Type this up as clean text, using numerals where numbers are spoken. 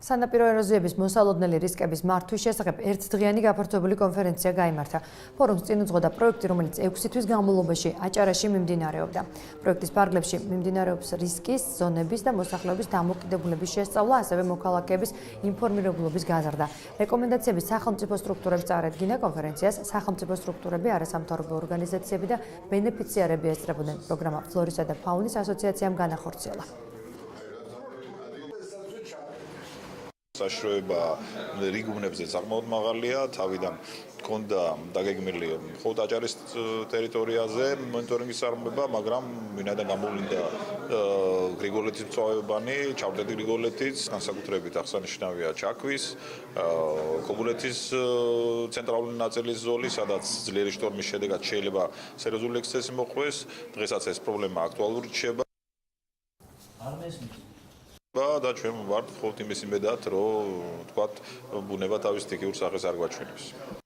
სანაპირო ეროზიების მოსალოდნელი რისკების მართვის შესახებ ერთდღიანი გაფართოებული კონფერენცია გაიმართა. ფორუმს წინ უძღოდა პროექტი, რომელიც 6 თვის განმავლობაში აჭარაში მიმდინარეობდა. პროექტის ფარგლებში მიმდინარეობს რისკის, ზონების და მოსახლეობის დამოკიდებულების შესწავლა, ასევე მოქალაქეების ინფორმირებულობის გაზრდა. რეკომენდაციების სახელმწიფო სტრუქტურებს წარადგინა კონფერენციას სახელმწიფო სტრუქტურები, არასამთავრობო ორგანიზაციები და ბენეფიციარები ესწრებოდნენ. პროგრამა ფლორისა და ფაუნის ასოციაციამ განახორციელა. საშუალება რიგუნებზე საკმაოდ მაღალია, თავიდან ქონდა დაგეგმილი მხოლოდ აჭარის ტერიტორიაზე მონიტორინგის წარმოება, მაგრამ ვინაიდან გამოვლინდა გრიგოლეთის მწვავებანი, ჩავდედი გრიგოლეთის, განსაკუთრებით აღსანიშნავია ჩაქვის, ქობულეთის ცენტრალური ნაწილის ზოლი, სადაც ძლიერი შტორმის შედეგად შეიძლება სერიოზული ექსცესი მოხდეს. დღესაც ეს პრობლემა აქტუალური რჩება. და ჩვენ ვართ მხოლოდ იმის იმედად, რომ თქვათ ბუნება თავის სტიქიურ სახეს არ გვაჩვენებს.